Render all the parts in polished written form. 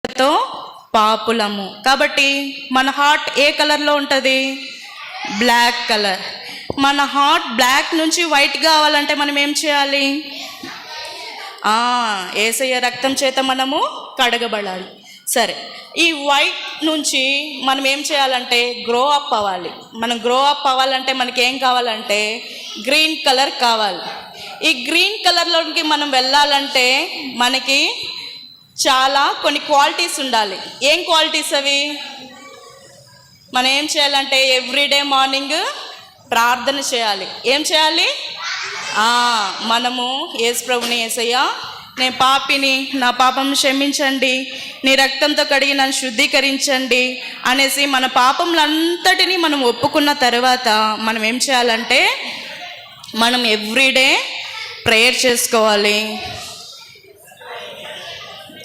తో పాపులము. కాబట్టి మన హార్ట్ ఏ కలర్లో ఉంటుంది? Black colour. మన హార్ట్ బ్లాక్ నుంచి వైట్ కావాలంటే మనం ఏం చేయాలి? యేసయ్య రక్తం చేత మనము కడగబడాలి. సరే, ఈ వైట్ నుంచి మనం ఏం చేయాలంటే గ్రో అప్ అవ్వాలి. మనం గ్రో అప్ అవ్వాలంటే మనకి ఏం కావాలంటే గ్రీన్ కలర్ కావాలి. ఈ గ్రీన్ కలర్లోకి మనం వెళ్ళాలంటే మనకి చాలా కొన్ని క్వాలిటీస్ ఉండాలి. ఏం క్వాలిటీస్ అవి? మనం ఏం చేయాలంటే ఎవ్రీడే మార్నింగ్ ప్రార్థన చేయాలి. ఏం చేయాలి? మనము యేసు ప్రభుని, యేసయ్యా నేను పాపిని, నా పాపం క్షమించండి, నీ రక్తంతో కడిగి నన్ను శుద్ధీకరించండి అనేసి మన పాపములంతటినీ మనం ఒప్పుకున్న తర్వాత మనం ఏం చేయాలంటే మనం ఎవ్రీడే ప్రేయర్ చేసుకోవాలి.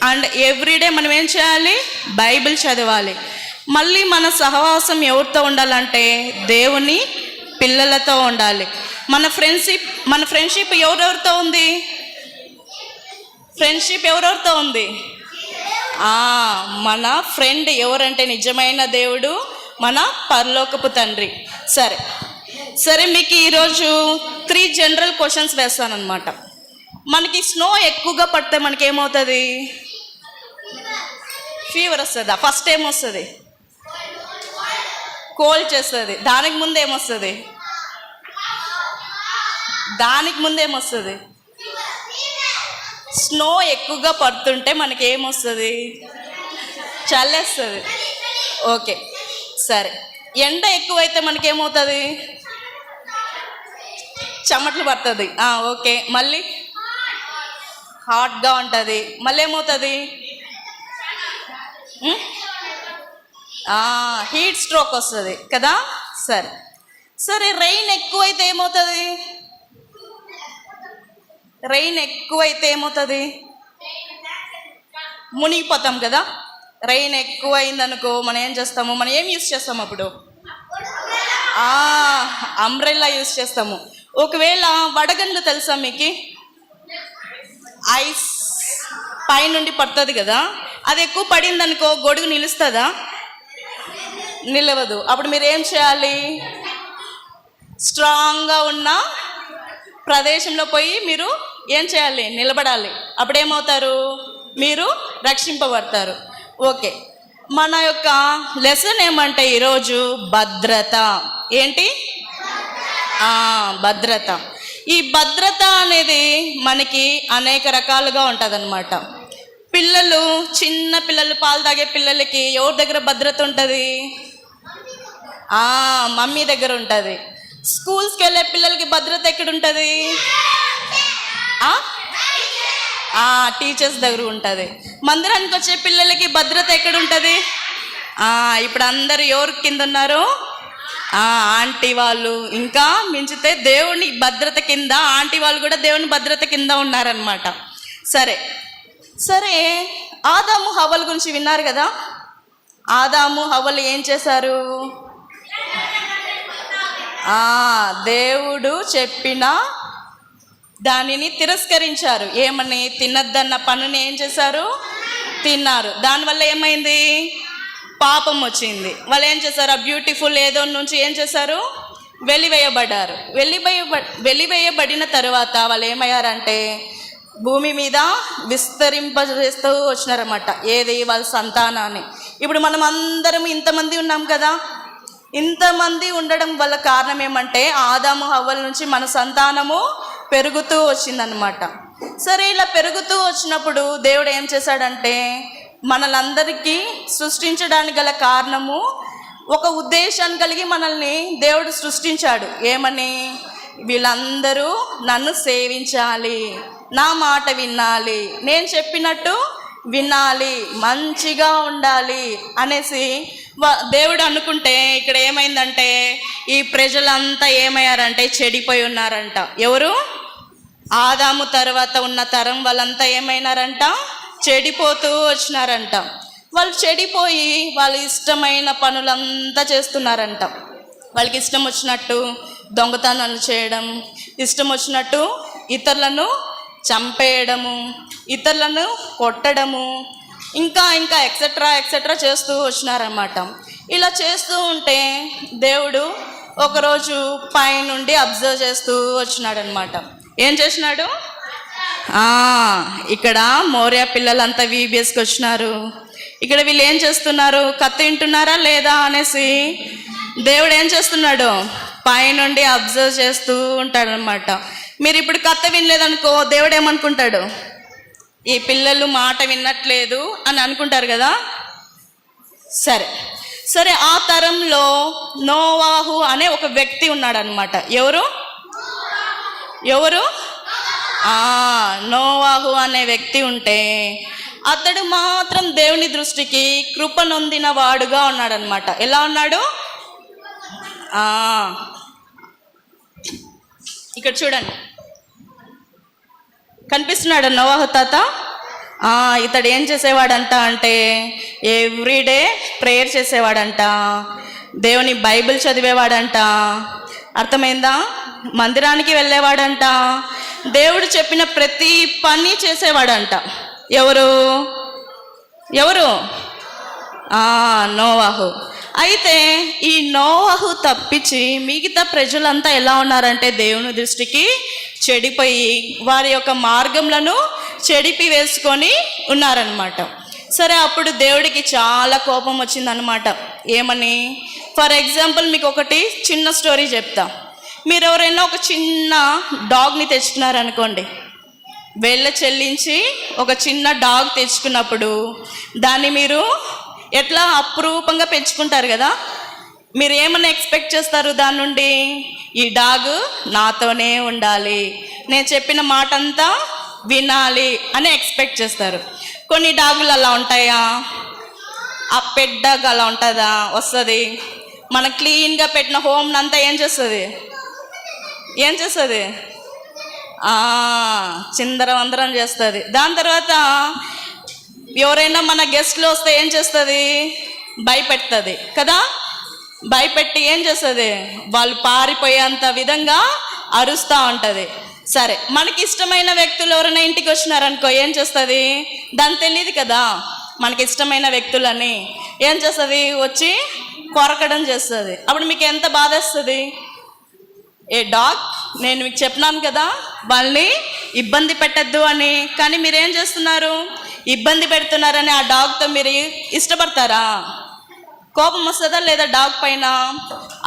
అండ్ ఎవ్రీడే మనం ఏం చేయాలి? బైబిల్ చదవాలి. మళ్ళీ మన సహవాసం ఎవరితో ఉండాలంటే దేవుని పిల్లలతో ఉండాలి. మన ఫ్రెండ్షిప్ ఎవరెవరితో ఉంది? ఫ్రెండ్షిప్ ఎవరెవరితో ఉంది? మన ఫ్రెండ్ ఎవరంటే నిజమైన దేవుడు, మన పరలోకపు తండ్రి. సరే మీకు ఈరోజు 3 జనరల్ క్వశ్చన్స్ వేస్తానన్నమాట. మనకి స్నో ఎక్కువగా పడితే మనకి ఏమవుతుంది? ఫీవర్ వస్తుందా? ఫస్ట్ ఏమొస్తుంది? కోల్డ్ చేస్తుంది. దానికి ముందు ఏమొస్తుంది? స్నో ఎక్కువగా పడుతుంటే మనకి ఏమొస్తుంది? చల్లేస్తుంది. ఓకే, సరే. ఎండ ఎక్కువైతే మనకేమవుతుంది? చెమటలు పడుతుంది. ఓకే, మళ్ళీ హాట్గా ఉంటుంది. మళ్ళీ ఏమవుతుంది? హీట్ స్ట్రోక్ వస్తుంది కదా. సరే రెయిన్ ఎక్కువైతే ఏమవుతుంది? మునిగిపోతాం కదా. రెయిన్ ఎక్కువైందనుకో మనం ఏం చేస్తాము? మనం ఏం యూస్ చేస్తాము అప్పుడు? అంబ్రెల్లా యూస్ చేస్తాము. ఒకవేళ వడగండ్లు తెలుసా మీకు? ఐస్ పైనుండి పడుతుంది కదా. అది ఎక్కువ పడిందనుకో గొడుగు నిలుస్తుందా? నిలవదు. అప్పుడు మీరు ఏం చేయాలి? స్ట్రాంగ్గా ఉన్న ప్రదేశంలో పోయి మీరు ఏం చేయాలి? నిలబడాలి. అప్పుడేమవుతారు? మీరు రక్షింపబడతారు. ఓకే, మన యొక్క లెసన్ ఏమంటే ఈరోజు భద్రత. ఏంటి? భద్రత. ఈ భద్రత అనేది మనకి అనేక రకాలుగా ఉంటుందన్నమాట. చిన్న పిల్లలు, పాలు తాగే పిల్లలకి ఎవరి దగ్గర భద్రత ఉంటుంది? మమ్మీ దగ్గర ఉంటుంది. స్కూల్స్కి వెళ్ళే పిల్లలకి భద్రత ఎక్కడ ఉంటుంది? టీచర్స్ దగ్గర ఉంటుంది. మందిరానికి వచ్చే పిల్లలకి భద్రత ఎక్కడ ఉంటుంది? ఇప్పుడు అందరు ఎవరి కింద ఉన్నారు? ఆంటీ వాళ్ళు. ఇంకా మించితే దేవుని భద్రత కింద ఆంటీ వాళ్ళు కూడా దేవుని భద్రత కింద ఉన్నారనమాట. సరే ఆదాము హవ్వల గురించి విన్నారు కదా. ఆదాము హవ్వలు ఏం చేశారు? దేవుడు చెప్పిన దానిని తిరస్కరించారు. ఏమని? తినద్దన్న పనుని ఏం చేశారు? తిన్నారు. దానివల్ల ఏమైంది? పాపం వచ్చింది. వాళ్ళు ఏం చేశారు? ఆ బ్యూటిఫుల్ ఏదో నుంచి ఏం చేశారు? వెలివేయబడ్డారు. వెలివేయబడిన తర్వాత వాళ్ళు ఏమయ్యారంటే భూమి మీద విస్తరింపజేస్తూ వచ్చినారన్నమాట. ఏది? వాళ్ళ సంతానాన్ని. ఇప్పుడు మనం అందరం ఇంతమంది ఉన్నాం కదా. ఇంతమంది ఉండడం వల్ల కారణం ఏమంటే ఆదాము హవ్వల నుంచి మన సంతానము పెరుగుతూ వచ్చిందనమాట. సరే, ఇలా పెరుగుతూ వచ్చినప్పుడు దేవుడు ఏం చేశాడంటే మనలందరికీ సృష్టించడానికి గల కారణము, ఒక ఉద్దేశాన్ని కలిగి మనల్ని దేవుడు సృష్టించాడు. ఏమని? వీళ్ళందరూ నన్ను సేవించాలి, నా మాట వినాలి, నేను చెప్పినట్టు వినాలి, మంచిగా ఉండాలి అనేసి దేవుడు అనుకుంటే ఇక్కడ ఏమైందంటే ఈ ప్రజలంతా ఏమయ్యారంటే చెడిపోయి ఉన్నారంట. ఎవరు? ఆదాము తర్వాత ఉన్న తరం వాళ్ళంతా ఏమైనారంట? చెడిపోతూ వచ్చినారంట. వాళ్ళు చెడిపోయి వాళ్ళ ఇష్టమైన పనులంతా చేస్తున్నారంట. వాళ్ళకి ఇష్టం వచ్చినట్టు దొంగతనాలు చేయడం, ఇష్టం వచ్చినట్టు ఇతరులను చంపేయడము, ఇతరులను కొట్టడము, ఇంకా ఇంకా ఎక్సెట్రా ఎక్సెట్రా చేస్తూ వచ్చినారనమాట. ఇలా చేస్తూ ఉంటే దేవుడు ఒకరోజు పైనుండి అబ్జర్వ్ చేస్తూ వచ్చినాడనమాట. ఏం చేసినాడు? ఇక్కడ మోరియా పిల్లలంతా VBSకి వచ్చినారు. ఇక్కడ వీళ్ళు ఏం చేస్తున్నారు? కత్తి తింటున్నారా లేదా అనేసి దేవుడు ఏం చేస్తున్నాడు? పైనుండి అబ్జర్వ్ చేస్తూ ఉంటాడనమాట. మీరు ఇప్పుడు కత్తి వినలేదనుకో, దేవుడు ఏమనుకుంటాడు? ఈ పిల్లలు మాట వినట్లేదు అని అనుకుంటారు కదా. సరే సరే ఆ తరంలో నోవాహు అనే ఒక వ్యక్తి ఉన్నాడనమాట. ఎవరు? నోవాహు అనే వ్యక్తి ఉంటే అతడు మాత్రం దేవుని దృష్టికి కృప నొందిన వాడుగా ఉన్నాడనమాట. ఎలా ఉన్నాడు? ఇక్కడ చూడండి, కనిపిస్తున్నాడు నోవాహు తాత. ఇతడు ఏం చేసేవాడంట అంటే ఎవ్రీడే ప్రేయర్ చేసేవాడంట, దేవుని బైబిల్ చదివేవాడంట, అర్థమైందా? మందిరానికి వెళ్ళేవాడంట, దేవుడు చెప్పిన ప్రతి పని చేసేవాడంట. ఎవరు? నోవాహు. అయితే ఈ నోవాహు తప్పించి మిగతా ప్రజలంతా ఎలా ఉన్నారంటే దేవుని దృష్టికి చెడిపోయి వారి యొక్క మార్గంలను చెడిపి వేసుకొని ఉన్నారనమాట. సరే అప్పుడు దేవుడికి చాలా కోపం వచ్చిందనమాట. ఏమని? ఫర్ ఎగ్జాంపుల్ మీకు ఒకటి చిన్న స్టోరీ చెప్తా. మీరు ఎవరైనా ఒక చిన్న డాగ్ని తెచ్చుకున్నారనుకోండి, వెళ్ళ చెల్లించి ఒక చిన్న డాగ్ తెచ్చుకున్నప్పుడు దాన్ని మీరు ఎట్లా అపురూపంగా పెంచుకుంటారు కదా. మీరు ఏమన్నా ఎక్స్పెక్ట్ చేస్తారు దాని నుండి? ఈ డాగ్ నాతోనే ఉండాలి, నేను చెప్పిన మాట అంతా వినాలి అని ఎక్స్పెక్ట్ చేస్తారు. కొన్ని డాగులు అలా ఉంటాయా? ఆ పెట్ డాగ్ అలా ఉంటుందా? వస్తుంది మన క్లీన్గా పెట్టిన హోమ్ని అంతా ఏం చేస్తుంది? చిందరవందరం చేస్తుంది. దాని తర్వాత ఎవరైనా మన గెస్ట్లు వస్తే ఏం చేస్తుంది? భయపెడుతుంది కదా. భయపెట్టి ఏం చేస్తుంది? వాళ్ళు పారిపోయేంత విధంగా అరుస్తూ ఉంటుంది. సరే మనకి ఇష్టమైన వ్యక్తులు ఎవరైనా ఇంటికి వచ్చినారనుకో, ఏం చేస్తుంది? దానికి తెలియదు కదా మనకి ఇష్టమైన వ్యక్తులని. ఏం చేస్తుంది? వచ్చి కొరకడం చేస్తుంది. అప్పుడు మీకు ఎంత బాధ వస్తుంది? ఏ డాగ్, నేను మీకు చెప్పినాను కదా వాళ్ళని ఇబ్బంది పెట్టద్దు అని, కానీ మీరేం చేస్తున్నారు? ఇబ్బంది పెడుతున్నారని ఆ డాగ్తో మీరు ఇష్టపడతారా? కోపం వస్తుందా లేదా డాగ్ పైన?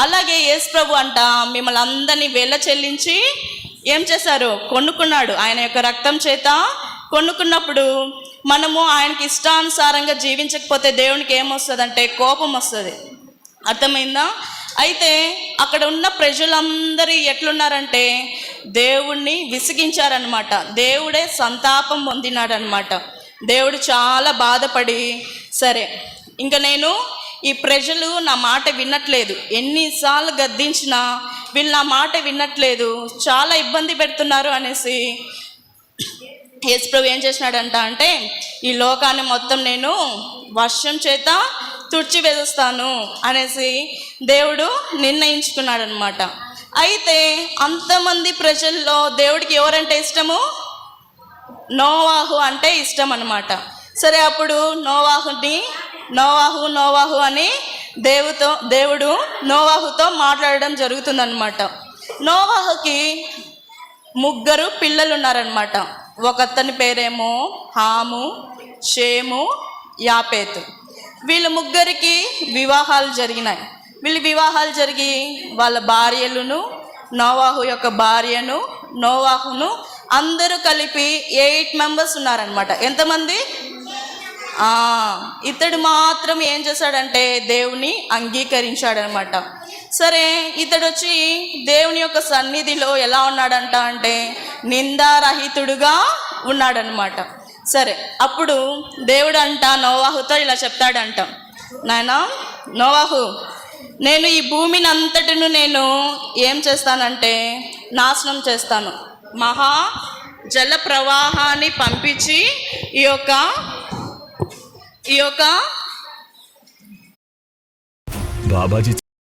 అలాగే యేసు ప్రభు అంట మిమ్మల్ని అందరినీ వెళ్ళ చెల్లించి ఏం చేశారు? కొనుక్కున్నాడు. ఆయన యొక్క రక్తం చేత కొనుక్కున్నప్పుడు మనము ఆయనకి ఇష్టానుసారంగా జీవించకపోతే దేవునికి ఏమొస్తుందంటే కోపం వస్తుంది. అర్థమైందా? అయితే అక్కడ ఉన్న ప్రజలందరూ ఎట్లున్నారంటే దేవుణ్ణి విసిగించారనమాట. దేవుడే సంతాపం పొందినాడనమాట. దేవుడు చాలా బాధపడి, సరే ఇంకా నేను ఈ ప్రజలు నా మాట వినట్లేదు, ఎన్నిసార్లు గద్దించినా వీళ్ళు నా మాట వినట్లేదు, చాలా ఇబ్బంది పెడుతున్నారు అనేసి యేసు ప్రభు ఏం చేసినాడంట అంటే ఈ లోకాన్ని మొత్తం నేను వర్షం చేత తుడిచి వేస్తాను అనేసి దేవుడు నిర్ణయించుకున్నాడు అనమాట. అయితే అంతమంది ప్రజల్లో దేవుడికి ఎవరంటే ఇష్టము? నోవాహు అంటే ఇష్టం అనమాట. సరే అప్పుడు నోవాహు అని దేవుడు నోవాహుతో మాట్లాడడం జరుగుతుందన్నమాట. నోవాహుకి 3 పిల్లలు ఉన్నారనమాట. ఒకతని పేరేమో హాము, షేము, యాపేతు. వీళ్ళు 3కి వివాహాలు జరిగినాయి. వీళ్ళు వివాహాలు జరిగి వాళ్ళ భార్యలను, నోవాహు యొక్క భార్యను, నోవాహును అందరూ కలిపి 8 మెంబర్స్ ఉన్నారనమాట. ఎంతమంది? ఇతడు మాత్రం ఏం చేశాడంటే దేవుని అంగీకరించాడనమాట. సరే ఇతడు వచ్చి దేవుని యొక్క సన్నిధిలో ఎలా ఉన్నాడంట అంటే నిందారహితుడుగా ఉన్నాడనమాట. సరే అప్పుడు దేవుడు అంట నోవాహుతో ఇలా చెప్తాడంట, నాయనా నోవాహు, నేను ఈ భూమిని అంతటిను నేను ఏం చేస్తానంటే నాశనం చేస్తాను, మహా జల ప్రవాహాన్ని పంపించి ఈ యొక్క బాబాజీ